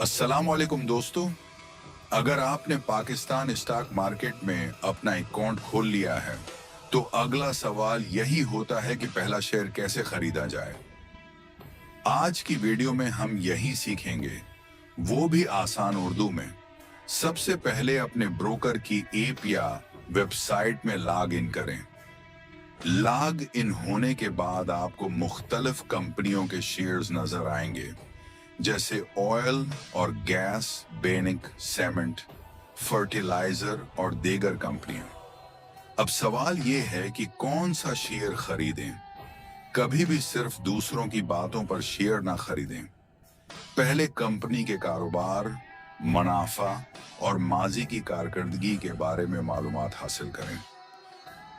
अस्सलाम वालेकुम दोस्तों। अगर आपने पाकिस्तान स्टॉक मार्केट में अपना अकाउंट खोल लिया है तो अगला सवाल यही होता है कि पहला शेयर कैसे खरीदा जाए। आज की वीडियो में हम यही सीखेंगे, वो भी आसान उर्दू में। सबसे पहले अपने ब्रोकर की ऐप या वेबसाइट में लॉग इन करें। लॉग इन होने के बाद आपको मुख्तलिफ कंपनियों के शेयर्स नजर आएंगे, जैसे ऑयल और गैस, बेनिक, सीमेंट, फर्टिलाइजर और दीगर कंपनियां। अब सवाल ये है कि कौन सा शेयर खरीदें। कभी भी सिर्फ दूसरों की बातों पर शेयर ना खरीदें। पहले कंपनी के कारोबार, मुनाफा और माजी की कारकर्दगी के बारे में मालूमात हासिल करें।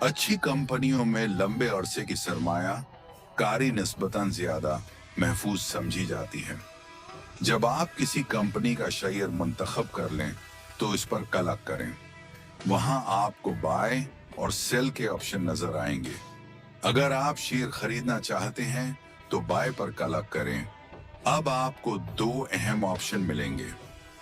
अच्छी कंपनियों में लंबे अरसे की सरमाया कारी निस्बतन ज्यादा महफूज समझी जाती है। जब आप किसी कंपनी का शेयर मुंतखब कर लें तो इस पर क्लिक करें। वहां आपको बाय और सेल के ऑप्शन नजर आएंगे। अगर आप शेयर खरीदना चाहते हैं तो बाय पर क्लिक करें। अब आपको दो अहम ऑप्शन मिलेंगे।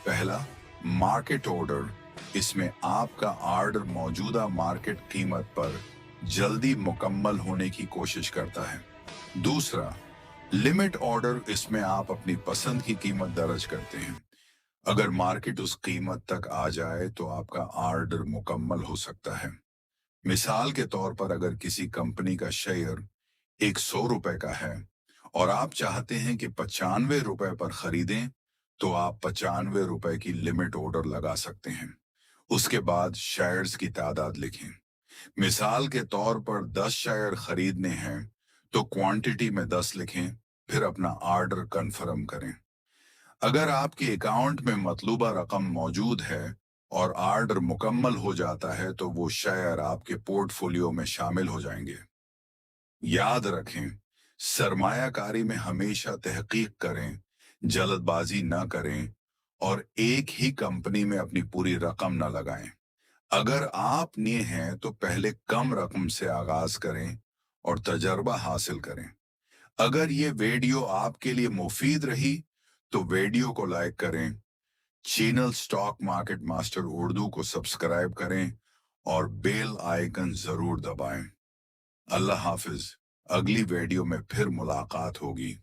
पहला, मार्केट ऑर्डर। इसमें आपका ऑर्डर मौजूदा मार्केट कीमत पर जल्दी मुकम्मल होने की कोशिश करता है। दूसरा, लिमिट ऑर्डर। इसमें आप अपनी पसंद की कीमत दर्ज करते हैं। अगर मार्केट उस कीमत तक आ जाए तो आपका ऑर्डर मुकम्मल हो सकता है। मिसाल के तौर पर अगर किसी कंपनी का शेयर 100 रुपए का है और आप चाहते हैं कि 95 रुपए पर खरीदें, तो आप 95 रुपए की लिमिट ऑर्डर लगा सकते हैं। उसके बाद शेयर्स की तादाद लिखें। मिसाल के तौर पर 10 शेयर खरीदने हैं तो क्वांटिटी में 10 लिखें, फिर अपना ऑर्डर कंफर्म करें। अगर आपके अकाउंट में मतलूबा रकम मौजूद है और ऑर्डर मुकम्मल हो जाता है तो वो शेयर आपके पोर्टफोलियो में शामिल हो जाएंगे। याद रखें, सरमायाकारी में हमेशा तहकीक करें, जल्दबाजी न करें और एक ही कंपनी में अपनी पूरी रकम न लगाएं। अगर आप नए हैं तो पहले कम रकम से आगाज करें और तजर्बा हासिल करें। अगर ये वीडियो आपके लिए मुफीद रही तो वीडियो को लाइक करें, channel stock market master Urdu को सब्सक्राइब करें और बेल आइकन जरूर दबाएं। अल्लाह हाफिज। अगली वीडियो में फिर मुलाकात होगी।